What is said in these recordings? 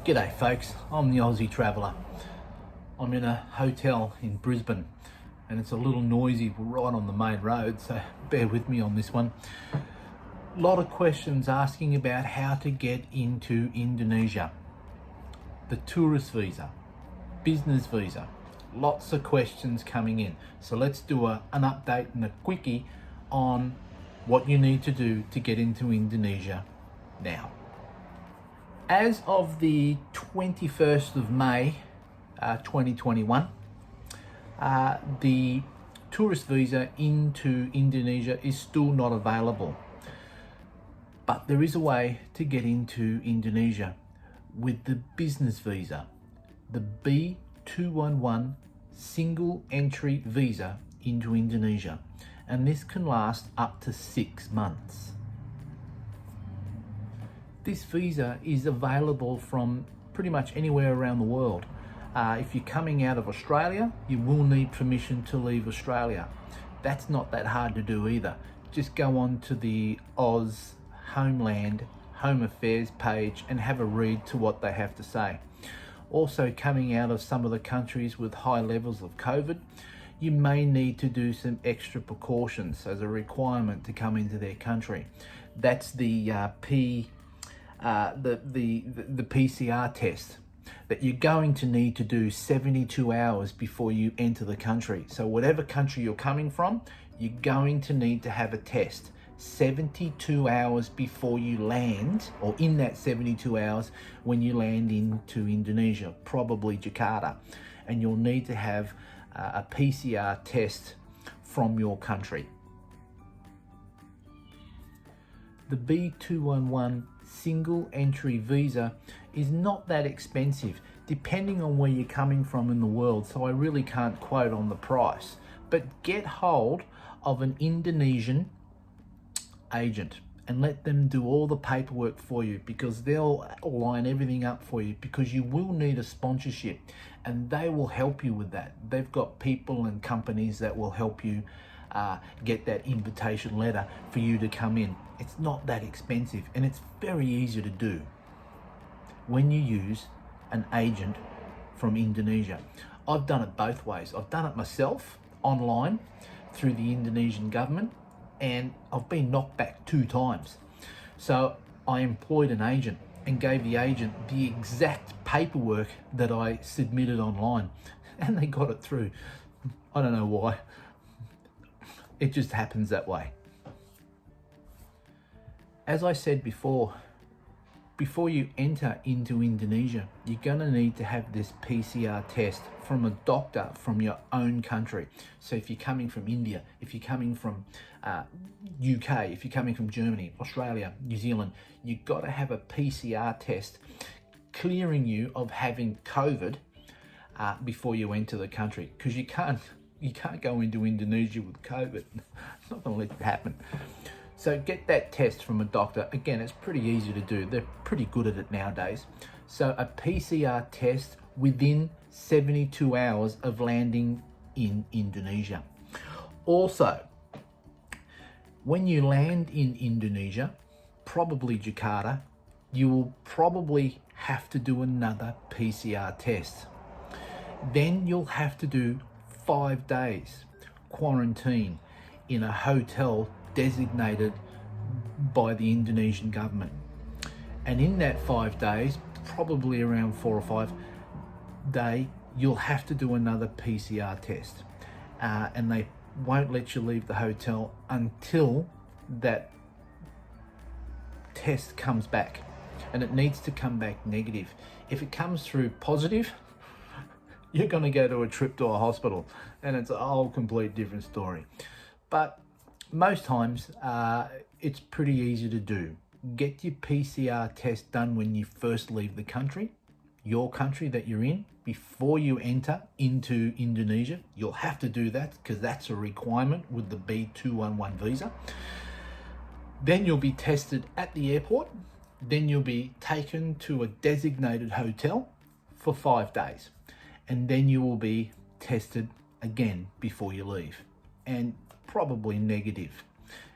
G'day folks, I'm the Aussie Traveler. I'm in a hotel in Brisbane and it's a little noisy right on the main road, so bear with me on this one. A lot of questions asking about how to get into Indonesia. The tourist visa, business visa, lots of questions coming in. So let's do an update and a quickie on what you need to do to get into Indonesia now. As of the 21st of May 2021, the tourist visa into Indonesia is still not available. But there is a way to get into Indonesia with the business visa, the B211 single entry visa into Indonesia. And this can last up to 6 months. This visa is available from pretty much anywhere around the world. If you're coming out of Australia, you will need permission to leave Australia. That's not that hard to do either. Just go on to the Oz Homeland Home Affairs page and have a read to what they have to say. Also, coming out of some of the countries with high levels of COVID, you may need to do some extra precautions as a requirement to come into their country. That's the PCR test that you're going to need to do 72 hours before you enter the country. So whatever country you're coming from, you're going to need to have a test 72 hours before you land, or in that 72 hours when you land into Indonesia, probably Jakarta, and you'll need to have a PCR test from your country. The B211 single entry visa is not that expensive depending on where you're coming from in the world, so I really can't quote on the price, but get hold of an Indonesian agent and let them do all the paperwork for you, because they'll line everything up for you, because you will need a sponsorship and they will help you with that. They've got people and companies that will help you get that invitation letter for you to come in. It's not that expensive and it's very easy to do when you use an agent from Indonesia. I've done it both ways. I've done it myself online through the Indonesian government, and I've been knocked back 2 times. So I employed an agent and gave the agent the exact paperwork that I submitted online, and they got it through. I don't know why. It just happens that way. As I said before you enter into Indonesia, you're gonna need to have this PCR test from a doctor from your own country. So if you're coming from India, if you're coming from UK, if you're coming from Germany, Australia, New Zealand, you've got to have a PCR test clearing you of having COVID before you enter the country, because you can't go into Indonesia with COVID. It's not going to let it happen. So get that test from a doctor. Again, it's pretty easy to do. They're pretty good at it nowadays. So a PCR test within 72 hours of landing in Indonesia. Also, when you land in Indonesia, probably Jakarta, you will probably have to do another PCR test. Then you'll have to do 5 days quarantine in a hotel designated by the Indonesian government. And in that 5 days, probably around 4 or 5 days, you'll have to do another PCR test. And they won't let you leave the hotel until that test comes back. And it needs to come back negative. If it comes through positive, you're going to go to a trip to a hospital, and it's a whole complete different story. But most times it's pretty easy to do. Get your PCR test done when you first leave the country, your country that you're in, before you enter into Indonesia. You'll have to do that because that's a requirement with the B211 visa. Then you'll be tested at the airport. Then you'll be taken to a designated hotel for 5 days. And then you will be tested again before you leave, and probably negative.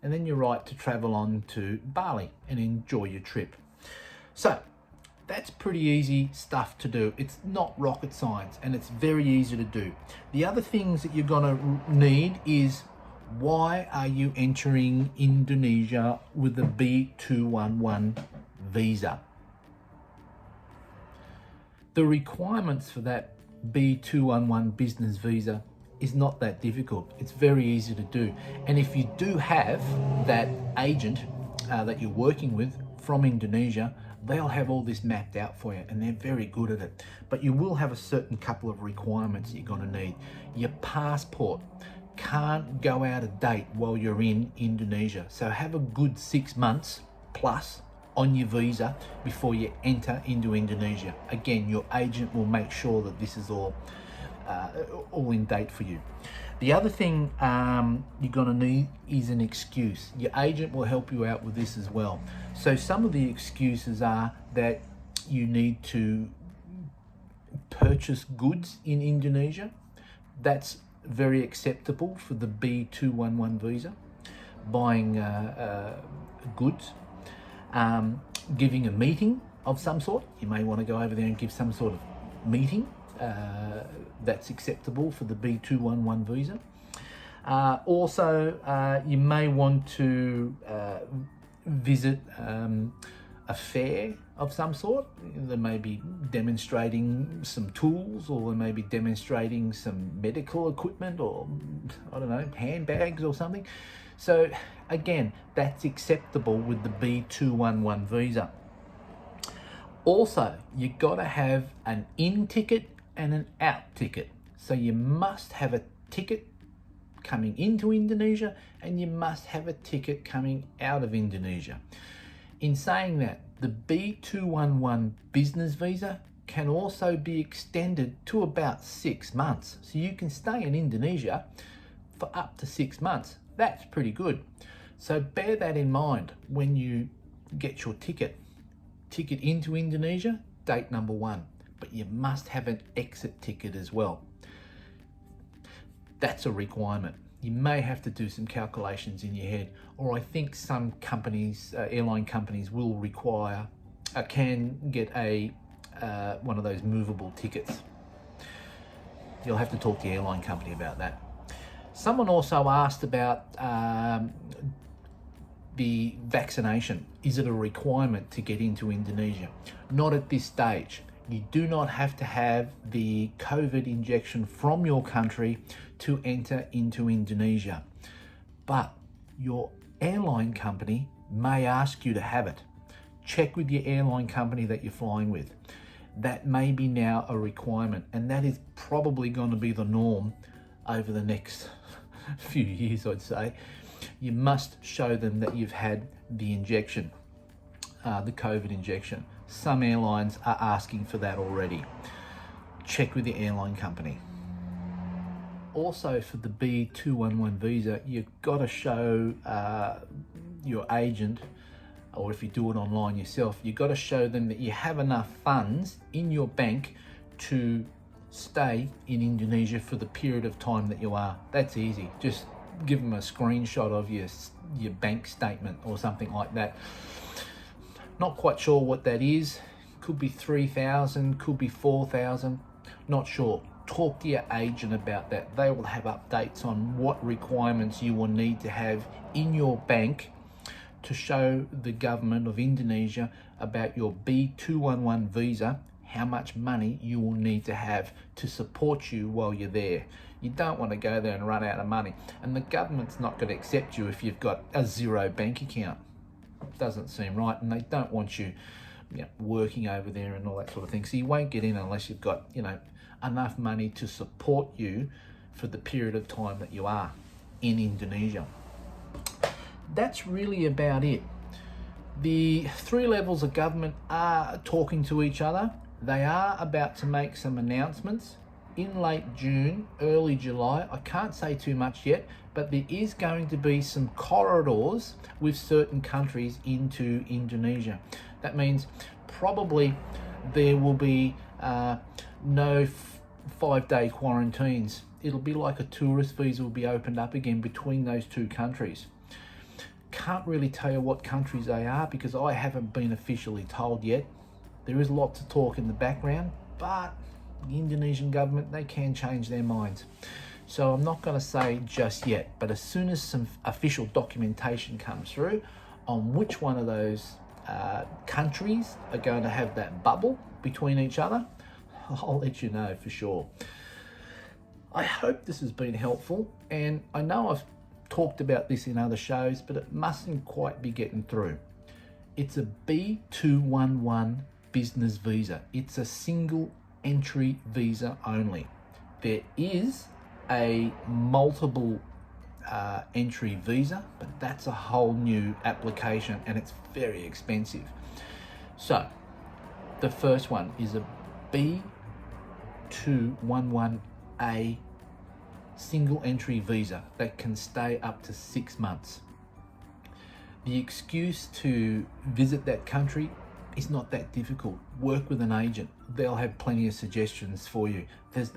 And then you're right to travel on to Bali and enjoy your trip. So That's pretty easy stuff to do. It's not rocket science, and it's very easy to do. The other things that you're gonna need is, why are you entering Indonesia with a B211 visa? The requirements for that B211 business visa is not that difficult. It's very easy to do. And if you do have that agent that you're working with from Indonesia, they'll have all this mapped out for you, and they're very good at it. But you will have a certain couple of requirements you're going to need. Your passport can't go out of date while you're in Indonesia. So have a good 6 months plus on your visa before you enter into Indonesia. Again, your agent will make sure that this is all in date for you. The other thing you're going to need is an excuse. Your agent will help you out with this as well. So some of the excuses are that you need to purchase goods in Indonesia. That's very acceptable for the B211 visa. Buying goods, giving a meeting of some sort. You may want to go over there and give some sort of meeting. That's acceptable for the B211 visa. Also, you may want to visit a fair of some sort. They may be demonstrating some tools, or they may be demonstrating some medical equipment, or I don't know, handbags or something. So again, that's acceptable with the B211 visa. Also, you got to have an in ticket and an out ticket. So you must have a ticket coming into Indonesia, and you must have a ticket coming out of Indonesia. In saying that, the B211 business visa can also be extended to about 6 months. So you can stay in Indonesia for up to 6 months. That's pretty good. So bear that in mind when you get your ticket into Indonesia, date number 1. But you must have an exit ticket as well. That's a requirement. You may have to do some calculations in your head, or I think some companies, airline companies, will require, can get a one of those movable tickets. You'll have to talk to the airline company about that. Someone also asked about the vaccination. Is it a requirement to get into Indonesia? Not at this stage. You do not have to have the COVID injection from your country to enter into Indonesia. But your airline company may ask you to have it. Check with your airline company that you're flying with. That may be now a requirement, and that is probably going to be the norm over the next few years, I'd say. You must show them that you've had the injection, the COVID injection. Some airlines are asking for that already. Check with the airline company. Also, for the B211 visa, you've got to show your agent, or if you do it online yourself, you've got to show them that you have enough funds in your bank to stay in Indonesia for the period of time that you are. That's easy. Just give them a screenshot of your bank statement or something like that. Not quite sure what that is. Could be 3,000, could be 4,000. Not sure. Talk to your agent about that. They will have updates on what requirements you will need to have in your bank to show the government of Indonesia about your B211 visa, how much money you will need to have to support you while you're there. You don't want to go there and run out of money. And the government's not going to accept you if you've got a zero bank account. Doesn't seem right, and they don't want you, working over there and all that sort of thing. So you won't get in unless you've got, enough money to support you for the period of time that you are in Indonesia. That's really about it. The 3 levels of government are talking to each other. They are about to make some announcements in late June, early July. I can't say too much yet, but there is going to be some corridors with certain countries into Indonesia. That means probably there will be no 5-day quarantines. It'll be like a tourist visa will be opened up again between those 2 countries. Can't really tell you what countries they are because I haven't been officially told yet. There is a lot to talk in the background, but the Indonesian government, they can change their minds. So I'm not going to say just yet, but as soon as some official documentation comes through on which one of those countries are going to have that bubble between each other, I'll let you know for sure. I hope this has been helpful, and I know I've talked about this in other shows, but it mustn't quite be getting through. It's a B211 business visa. It's a single entry visa only. There is a multiple entry visa, but that's a whole new application and it's very expensive. So the first one is a B211A single entry visa that can stay up to 6 months. The excuse to visit that country is not that difficult. Work with an agent. They'll have plenty of suggestions for you. There's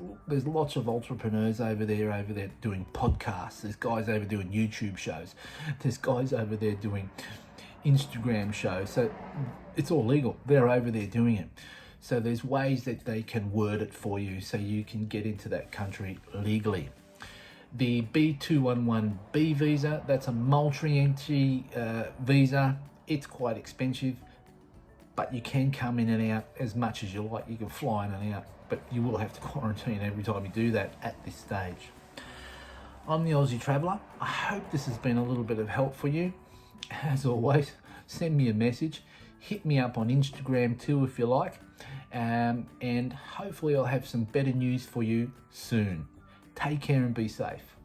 lots of entrepreneurs over there doing podcasts. There's guys over doing YouTube shows. There's guys over there doing Instagram shows. So it's all legal. They're over there doing it. So there's ways that they can word it for you so you can get into that country legally. The B211B visa, that's a multi-entry visa. It's quite expensive, but you can come in and out as much as you like. You can fly in and out, but you will have to quarantine every time you do that at this stage. I'm the Aussie Traveler. I hope this has been a little bit of help for you. As always, send me a message. Hit me up on Instagram too if you like. And hopefully I'll have some better news for you soon. Take care and be safe.